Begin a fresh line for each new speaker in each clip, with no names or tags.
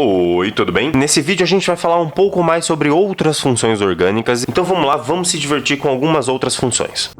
Oi, tudo bem? Nesse vídeo a gente vai falar um pouco mais sobre outras funções orgânicas, então vamos lá, vamos se divertir com algumas outras funções.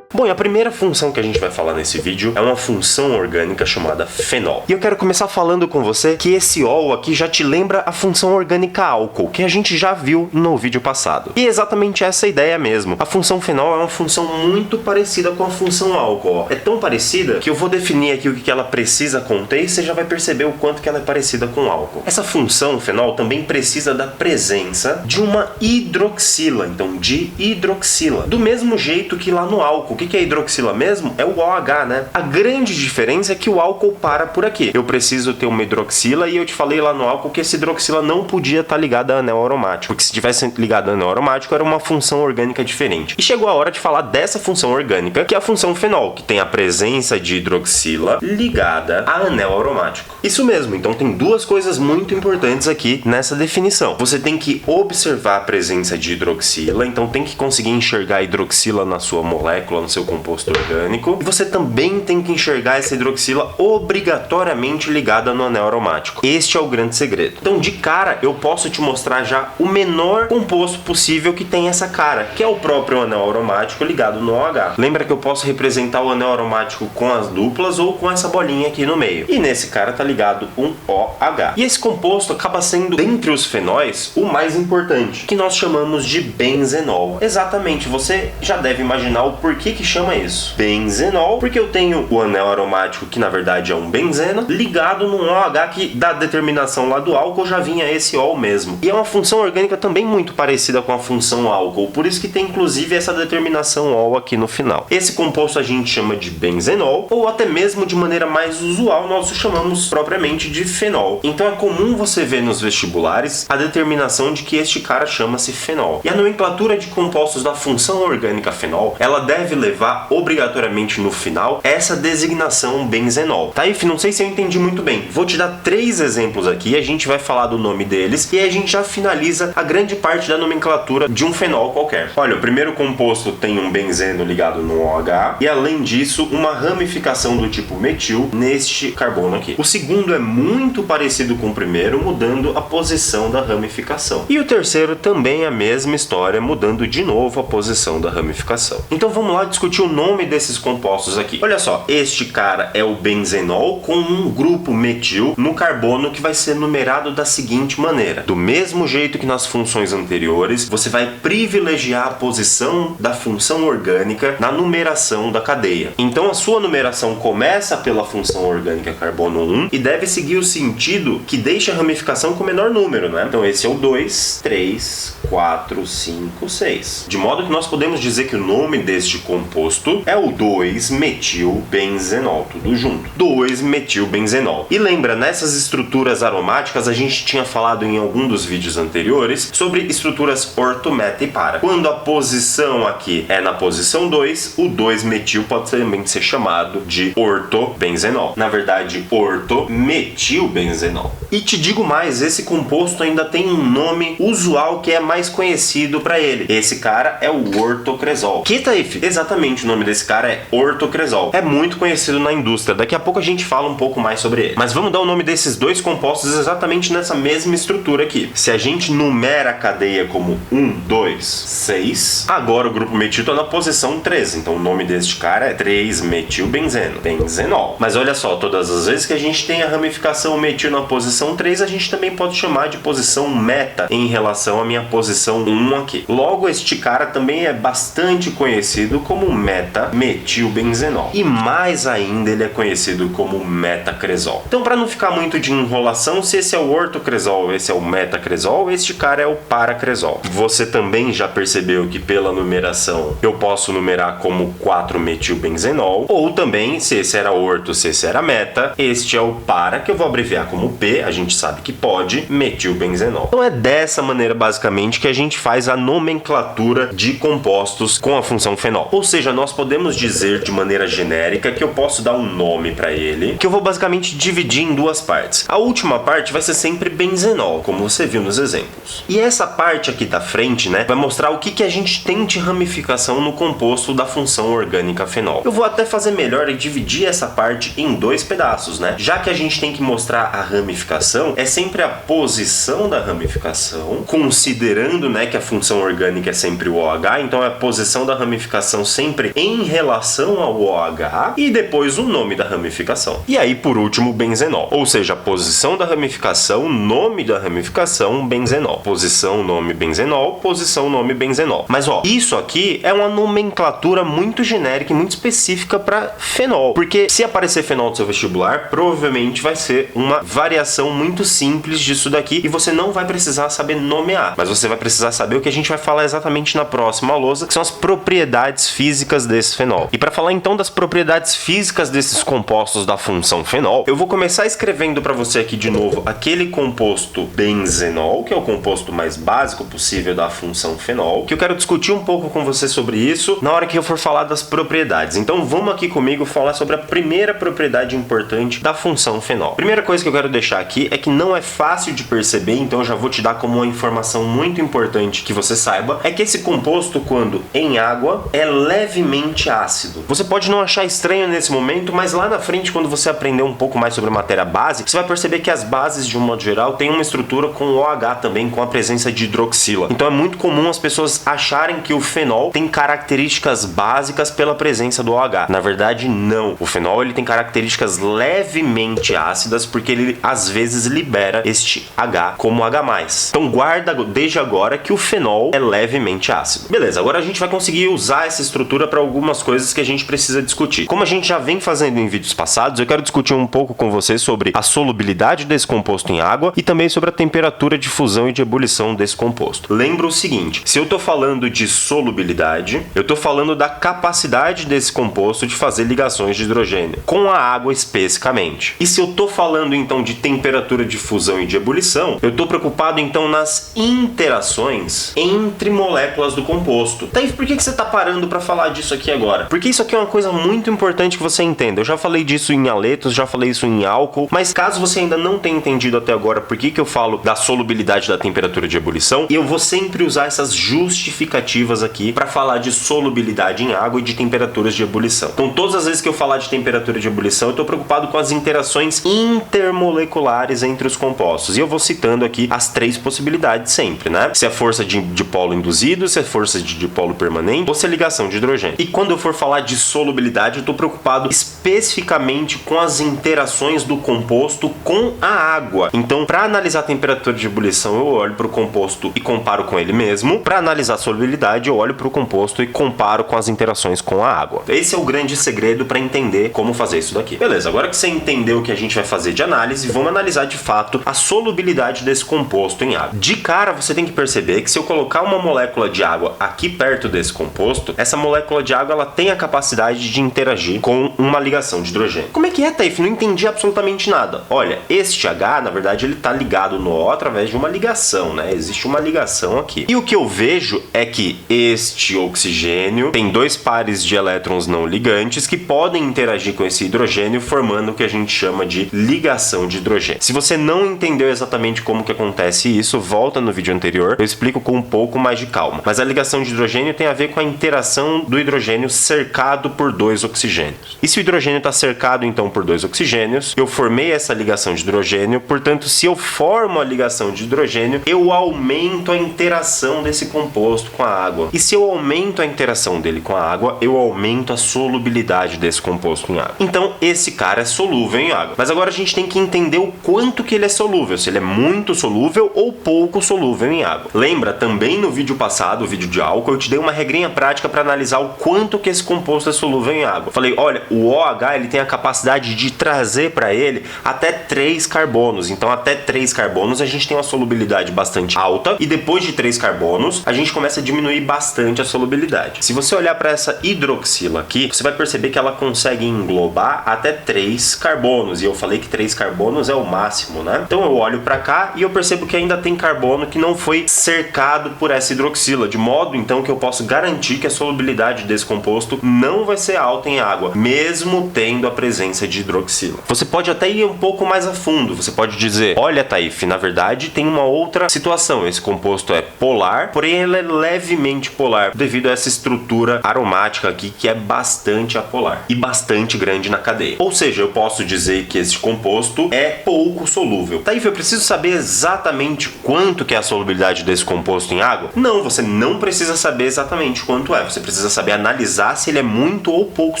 Bom, e a primeira função que a gente vai falar nesse vídeo é uma função orgânica chamada fenol. E eu quero começar falando com você que esse ol aqui já te lembra a função orgânica álcool, que a gente já viu no vídeo passado. E é exatamente essa ideia mesmo. A função fenol é uma função muito parecida com a função álcool. É tão parecida que eu vou definir aqui o que ela precisa conter e você já vai perceber o quanto que ela é parecida com o álcool. Essa função fenol também precisa da presença de uma hidroxila, então de hidroxila. Do mesmo jeito que lá no álcool. O que é hidroxila mesmo? É o OH, né? A grande diferença é que o álcool para por aqui. Eu preciso ter uma hidroxila e eu te falei lá no álcool que essa hidroxila não podia estar ligada a anel aromático, porque se tivesse ligada a anel aromático era uma função orgânica diferente. E chegou a hora de falar dessa função orgânica, que é a função fenol, que tem a presença de hidroxila ligada a anel aromático. Isso mesmo, então tem duas coisas muito importantes aqui nessa definição. Você tem que observar a presença de hidroxila, então tem que conseguir enxergar a hidroxila na sua molécula, no seu composto orgânico, e você também tem que enxergar essa hidroxila obrigatoriamente ligada no anel aromático. Este é o grande segredo. Então, de cara, eu posso te mostrar já o menor composto possível que tem essa cara, que é o próprio anel aromático ligado no OH. Lembra que eu posso representar o anel aromático com as duplas ou com essa bolinha aqui no meio. E nesse cara tá ligado um OH. E esse composto acaba sendo, dentre os fenóis, o mais importante, que nós chamamos de benzenol. Exatamente, você já deve imaginar o porquê que chama isso. Benzenol, porque eu tenho o anel aromático, que na verdade é um benzeno, ligado num OH que da determinação lá do álcool já vinha esse ol mesmo. E é uma função orgânica também muito parecida com a função álcool, por isso que tem inclusive essa determinação ol aqui no final. Esse composto a gente chama de benzenol, ou até mesmo de maneira mais usual nós o chamamos propriamente de fenol. Então é comum você ver nos vestibulares a determinação de que este cara chama-se fenol. E a nomenclatura de compostos da função orgânica fenol, ela deve levar obrigatoriamente no final essa designação benzenol. Tá, If? Não sei se eu entendi muito bem. Vou te dar 3 exemplos aqui, a gente vai falar do nome deles e aí a gente já finaliza a grande parte da nomenclatura de um fenol qualquer. Olha, o primeiro composto tem um benzeno ligado no OH e além disso uma ramificação do tipo metil neste carbono aqui. O segundo é muito parecido com o primeiro, mudando a posição da ramificação. E o terceiro também é a mesma história, mudando de novo a posição da ramificação. Então vamos lá discutir o nome desses compostos aqui. Olha só, este cara é o benzenol com um grupo metil no carbono que vai ser numerado da seguinte maneira. Do mesmo jeito que nas funções anteriores, você vai privilegiar a posição da função orgânica na numeração da cadeia. Então a sua numeração começa pela função orgânica carbono 1 e deve seguir o sentido que deixa a ramificação com o menor número, né? Então esse é o 2, 3, 4, 5, 6. De modo que nós podemos dizer que o nome deste composto é o 2-metilbenzenol, tudo junto. 2-metilbenzenol. E lembra, nessas estruturas aromáticas a gente tinha falado em algum dos vídeos anteriores sobre estruturas orto, meta e para. Quando a posição aqui é na posição 2, o 2-metil pode também ser chamado de ortobenzenol. Na verdade, ortometilbenzenol. E te digo mais, esse composto ainda tem um nome usual que é mais conhecido para ele. Esse cara é o ortocresol. Que tá, If? Exatamente, o nome desse cara é ortocresol. É muito conhecido na indústria. Daqui a pouco a gente fala um pouco mais sobre ele. Mas vamos dar o nome desses dois compostos exatamente nessa mesma estrutura aqui. Se a gente numera a cadeia como 1, 2, 6, agora o grupo metil está na posição 3. Então o nome deste cara é 3-metilbenzeno, benzenol. Mas olha só, todas as vezes que a gente tem a ramificação metil na posição 3, a gente também pode chamar de posição meta em relação à minha posição 1 aqui. Logo, este cara também é bastante conhecido como meta-metilbenzenol. E mais ainda, ele é conhecido como metacresol. Então, para não ficar muito de enrolação, se esse é o ortocresol, esse é o metacresol, este cara é o paracresol. Você também já percebeu percebeu que pela numeração eu posso numerar como 4-metilbenzenol, ou também, se esse era orto, se esse era meta, este é o para, que eu vou abreviar como P, a gente sabe que pode, metilbenzenol. Então é dessa maneira, basicamente, que a gente faz a nomenclatura de compostos com a função fenol. Ou seja, nós podemos dizer de maneira genérica que eu posso dar um nome para ele, que eu vou basicamente dividir em duas partes. A última parte vai ser sempre benzenol, como você viu nos exemplos. E essa parte aqui da frente, né, vai mostrar o que a gente tem de ramificação no composto da função orgânica fenol. Eu vou até fazer melhor e dividir essa parte em dois pedaços, né? Já que a gente tem que mostrar a ramificação, é sempre a posição da ramificação, considerando, né, que a função orgânica é sempre o OH, então é a posição da ramificação sempre em relação ao OH e depois o nome da ramificação. E aí, por último, o benzenol, ou seja, a posição da ramificação, nome da ramificação, benzenol. Posição, nome, benzenol, posição, nome, benzenol. Mas ó, isso aqui é uma nomenclatura muito genérica e muito específica para fenol, porque se aparecer fenol no seu vestibular, provavelmente vai ser uma variação muito simples disso daqui e você não vai precisar saber nomear, mas você vai precisar saber o que a gente vai falar exatamente na próxima lousa, que são as propriedades físicas desse fenol. E para falar então das propriedades físicas desses compostos da função fenol, eu vou começar escrevendo para você aqui de novo aquele composto benzenol, que é o composto mais básico possível da função fenol, que eu quero discutir um pouco com você sobre isso na hora que eu for falar das propriedades. Então vamos aqui comigo falar sobre a primeira propriedade importante da função fenol. Primeira coisa que eu quero deixar aqui é que não é fácil de perceber, então eu já vou te dar como uma informação muito importante que você saiba, é que esse composto, quando em água, é levemente ácido. Você pode não achar estranho nesse momento, mas lá na frente, quando você aprender um pouco mais sobre matéria base, você vai perceber que as bases, de um modo geral, têm uma estrutura com OH também, com a presença de hidroxila. Então é muito comum as pessoas acharem que o fenol tem características básicas pela presença do OH. Na verdade, não. O fenol ele tem características levemente ácidas porque ele às vezes libera este H como H+. Então guarda desde agora que o fenol é levemente ácido. Beleza, agora a gente vai conseguir usar essa estrutura para algumas coisas que a gente precisa discutir. Como a gente já vem fazendo em vídeos passados, eu quero discutir um pouco com você sobre a solubilidade desse composto em água e também sobre a temperatura de fusão e de ebulição desse composto. Lembra o seguinte, se eu estou falando de solubilidade, eu estou falando da capacidade desse composto de fazer ligações de hidrogênio com a água especificamente. E se eu estou falando então de temperatura de fusão e de ebulição, eu estou preocupado então nas interações entre moléculas do composto. Tá, e por que você está parando para falar disso aqui agora? Porque isso aqui é uma coisa muito importante que você entenda. Eu já falei disso em haletos, já falei isso em álcool, mas caso você ainda não tenha entendido até agora por que eu falo da solubilidade da temperatura de ebulição, eu vou sempre usar essas justificativas aqui para falar de solubilidade em água e de temperaturas de ebulição. Então todas as vezes que eu falar de temperatura de ebulição, eu estou preocupado com as interações intermoleculares entre os compostos. E eu vou citando aqui as três possibilidades sempre, né? Se é força de dipolo induzido, se é força de dipolo permanente ou se é ligação de hidrogênio. E quando eu for falar de solubilidade, eu estou preocupado especificamente com as interações do composto com a água. Então, para analisar a temperatura de ebulição, eu olho para o composto e comparo com ele mesmo. Para analisar a solubilidade, eu olho para o composto e comparo com as interações com a água. Esse é o grande segredo para entender como fazer isso daqui. Beleza, agora que você entendeu o que a gente vai fazer de análise, vamos analisar de fato a solubilidade desse composto em água. De cara, você tem que perceber que se eu colocar uma molécula de água aqui perto desse composto, essa molécula de água ela tem a capacidade de interagir com uma ligação de hidrogênio. Como é que é, Taif? Não entendi absolutamente nada. Olha, este H, na verdade, ele está ligado no O através de uma ligação, né? Existe uma ligação aqui. E o que eu vejo é que este oxigênio tem dois pares de elétrons não ligantes que podem interagir com esse hidrogênio, formando o que a gente chama de ligação de hidrogênio. Se você não entendeu exatamente como que acontece isso, volta no vídeo anterior, eu explico com um pouco mais de calma. Mas a ligação de hidrogênio tem a ver com a interação do hidrogênio cercado por dois oxigênios. E se o hidrogênio está cercado então por dois oxigênios, eu formei essa ligação de hidrogênio, portanto, se eu formo a ligação de hidrogênio, eu aumento a interação desse composto com a água. E se eu aumento a interação dele com a água, eu aumento a solubilidade desse composto em água. Então, esse cara é solúvel em água. Mas agora a gente tem que entender o quanto que ele é solúvel, se ele é muito solúvel ou pouco solúvel em água. Lembra, também no vídeo passado, o vídeo de álcool, eu te dei uma regrinha prática para analisar o quanto que esse composto é solúvel em água. Falei, olha, o OH ele tem a capacidade de trazer para ele até 3 carbonos. Então, até 3 carbonos a gente tem uma solubilidade bastante alta e depois de 3 carbonos, a gente gente começa a diminuir bastante a solubilidade. Se você olhar para essa hidroxila aqui, você vai perceber que ela consegue englobar até 3 carbonos, e eu falei que 3 carbonos é o máximo, né? Então eu olho para cá e eu percebo que ainda tem carbono que não foi cercado por essa hidroxila, de modo então que eu posso garantir que a solubilidade desse composto não vai ser alta em água, mesmo tendo a presença de hidroxila. Você pode até ir um pouco mais a fundo, você pode dizer, olha Taif, na verdade tem uma outra situação, esse composto é polar, porém ele é levemente polar, devido a essa estrutura aromática aqui que é bastante apolar e bastante grande na cadeia. Ou seja, eu posso dizer que esse composto é pouco solúvel. Taif, eu preciso saber exatamente quanto que é a solubilidade desse composto em água? Não, você não precisa saber exatamente quanto é, você precisa saber analisar se ele é muito ou pouco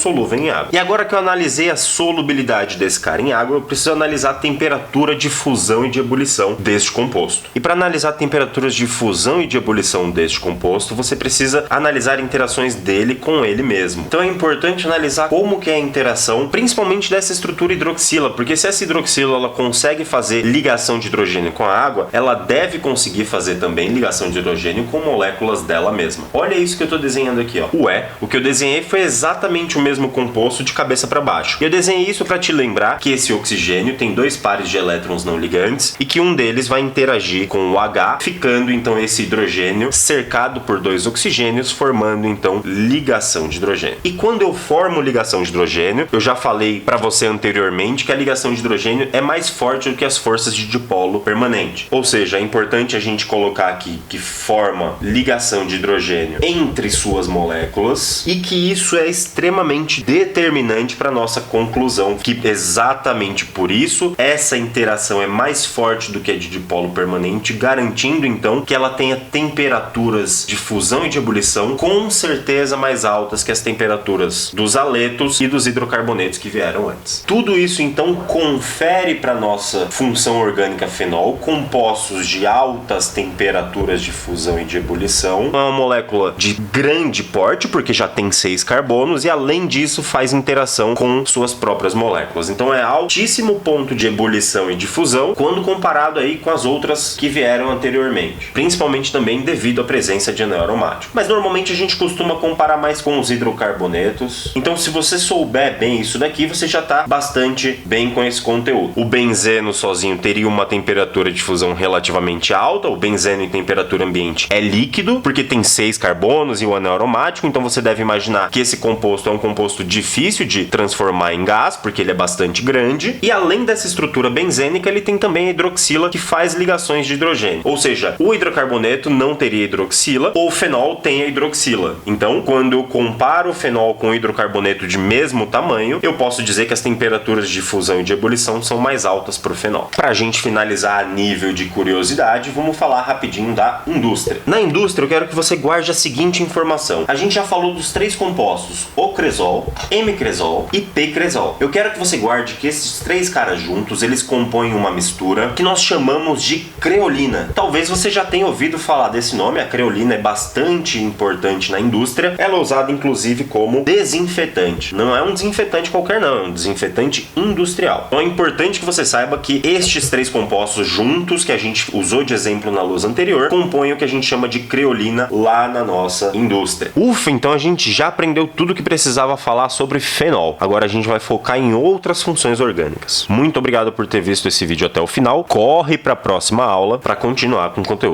solúvel em água. E agora que eu analisei a solubilidade desse cara em água, eu preciso analisar a temperatura de fusão e de ebulição deste composto. E para analisar temperaturas de fusão e de ebulição deste composto, você precisa analisar interações dele com ele mesmo. Então é importante analisar como que é a interação, principalmente dessa estrutura hidroxila, porque se essa hidroxila ela consegue fazer ligação de hidrogênio com a água, ela deve conseguir fazer também ligação de hidrogênio com moléculas dela mesma. Olha isso que eu estou desenhando aqui, ó. Ué, o que eu desenhei foi exatamente o mesmo composto de cabeça para baixo. E eu desenhei isso para te lembrar que esse oxigênio tem 2 pares de elétrons não ligantes e que um deles vai interagir com o H, ficando então esse hidrogênio cercado por 2 oxigênios, formando então ligação de hidrogênio. E quando eu formo ligação de hidrogênio, eu já falei para você anteriormente que a ligação de hidrogênio é mais forte do que as forças de dipolo permanente. Ou seja, é importante a gente colocar aqui que forma ligação de hidrogênio entre suas moléculas e que isso é extremamente determinante para nossa conclusão, que exatamente por isso essa interação é mais forte do que a de dipolo permanente, garantindo então que ela tenha temperaturas de fusão e de ebulição com certeza mais altas que as temperaturas dos haletos e dos hidrocarbonetos que vieram antes. Tudo isso então confere para nossa função orgânica fenol compostos de altas temperaturas de fusão e de ebulição, uma molécula de grande porte porque já tem 6 carbonos e além disso faz interação com suas próprias moléculas. Então é altíssimo ponto de ebulição e de fusão quando comparado aí com as outras que vieram anteriormente, principalmente também devido à presença de anel aromático. Mas normalmente a gente costuma comparar mais com os hidrocarbonetos. Então se você souber bem isso daqui, você já está bastante bem com esse conteúdo. O benzeno sozinho teria uma temperatura de fusão relativamente alta. O benzeno em temperatura ambiente é líquido porque tem 6 carbonos e o anel aromático, então você deve imaginar que esse composto é um composto difícil de transformar em gás porque ele é bastante grande. E além dessa estrutura benzênica, ele tem também a hidroxila que faz ligações de hidrogênio. Ou seja, o hidrocarboneto não teria hidroxila, ou o fenol tem a hidroxila. Então, quando eu comparo o fenol com o hidrocarboneto de mesmo tamanho, eu posso dizer que as temperaturas de fusão e de ebulição são mais altas para o fenol. Para a gente finalizar a nível de curiosidade, vamos falar rapidinho da indústria. Na indústria, eu quero que você guarde a seguinte informação. A gente já falou dos 3 compostos, ocresol, M-cresol e P-cresol. Eu quero que você guarde que esses 3 caras juntos, eles compõem uma mistura que nós chamamos de creolina. Talvez você já tenha ouvido falar desse nome, a creolina é bastante importante na indústria, ela é usada inclusive como desinfetante. Não é um desinfetante qualquer não, é um desinfetante industrial. Então é importante que você saiba que estes 3 compostos juntos, que a gente usou de exemplo na lousa anterior, compõem o que a gente chama de creolina lá na nossa indústria. Ufa, então a gente já aprendeu tudo que precisava falar sobre fenol. Agora a gente vai focar em outras funções orgânicas. Muito obrigado por ter visto esse vídeo até o final. Corre para a próxima aula para continuar com o conteúdo.